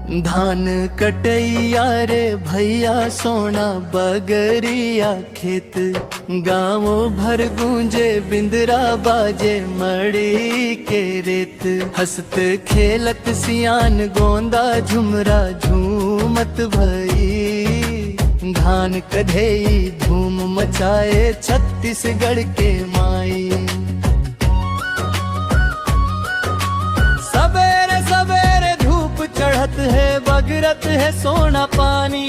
धान कटैया रे भैया सोना बगरिया खेत, गाँव भर गूंजे बिंदरा बाजे मड़ी के रेत। हंसत खेलत सियान गोंदा झुमरा झूमत भई, धान कढ़ेई धूम मचाए छत्तीसगढ़ के माई। सवेरे सवेरे धूप चढ़त है बगरत है सोना पानी,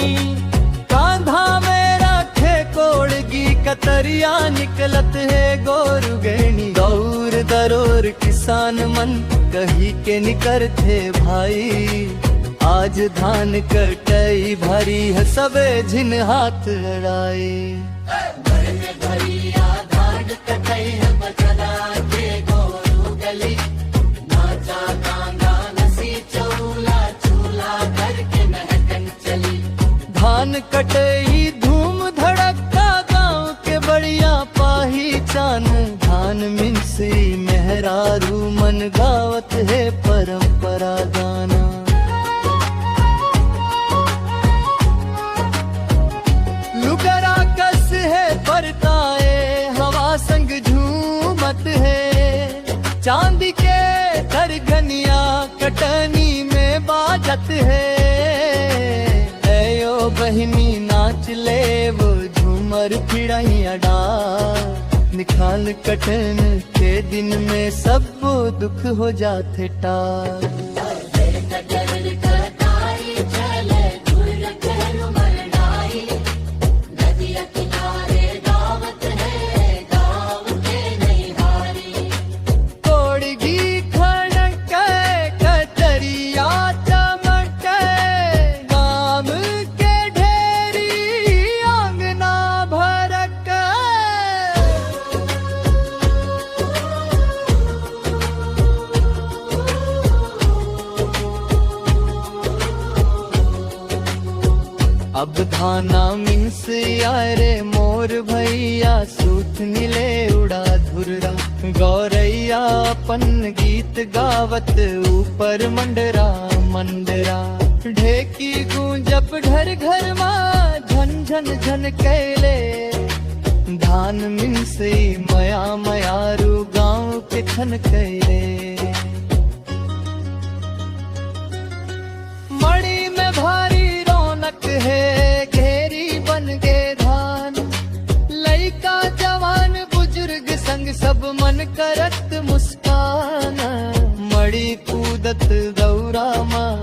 कांधा में रखे कोड़गी कतरिया निकलत है गोरु गैनी। दौर दरोर किसान मन कही के निकर थे भाई, आज धान कटई भरी है सबे झिन हाथ लड़ाई। धान कटई धूम धड़का गाँव के बढ़िया पाहीचान, धान मिनसी मेहरारू मन गावत है परंपरा गाना। लुगरा कस है परताए हवा संग झूमत है, चांदी के दरगनिया कटनी में बाजत है। बहिनी नाच ले वो झूमर फिड़ैया डार, निकाल कटन के दिन में सब दुख हो जाते टार। अब धाना मिन्स रे मोर भैया सूत नीले उड़ा धुर्रा, गौरैया अपन गीत गावत ऊपर मंडरा मंडरा। ढेकी गूंजप घर घर माँ झन झन झन कैले, धान मिन्सी मया मयारू गाँव के छन कैले। मड़ी में भारी रौनक है घेरी बन गे धान, लइका जवान बुजुर्ग संग सब मन करत मुस्कान। मड़ी कूदत दौरा माँ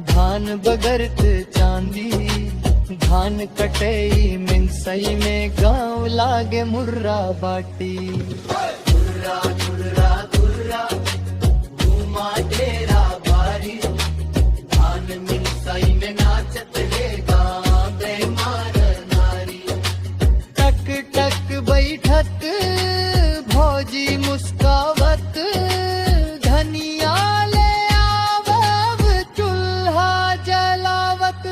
धान बगरत चांदी, धान कटई मिनसई में गाँव लागे मुर्रा बाटी। मुर्रा मुर्रा मुर्रा घूमा डेरा बारी, धान मिनसई में नाचत है गाँव बेमार नारी। टक टक बैठत भौजी मुस्कावत, धनिया ले आवब चूल्हा जलावत।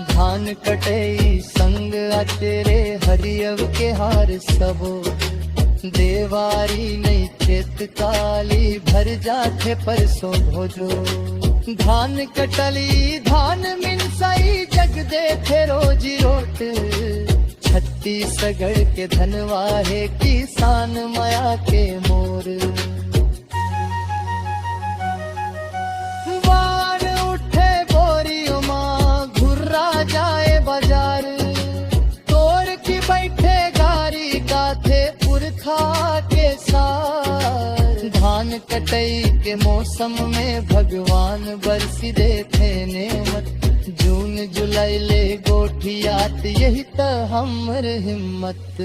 धान कटई संग अचरे हरियव के हार सबो, देवारी नहीं खेत काली भर जाते परसों भोजो। धान कटली धान मिनसाई जग देखे रोजी रोट, छत्तीसगढ़ के धनवा है किसान माया के मोर। वार उठे बोरियो माँ घुर्रा जाए बाजार, तोड़ की बैठे गारी गाथे पुरखा के साथ। धान कटई के मौसम में भगवान बरसी देते नेमत, जून जुलाई ले गोठियात यही तो हमर हिम्मत।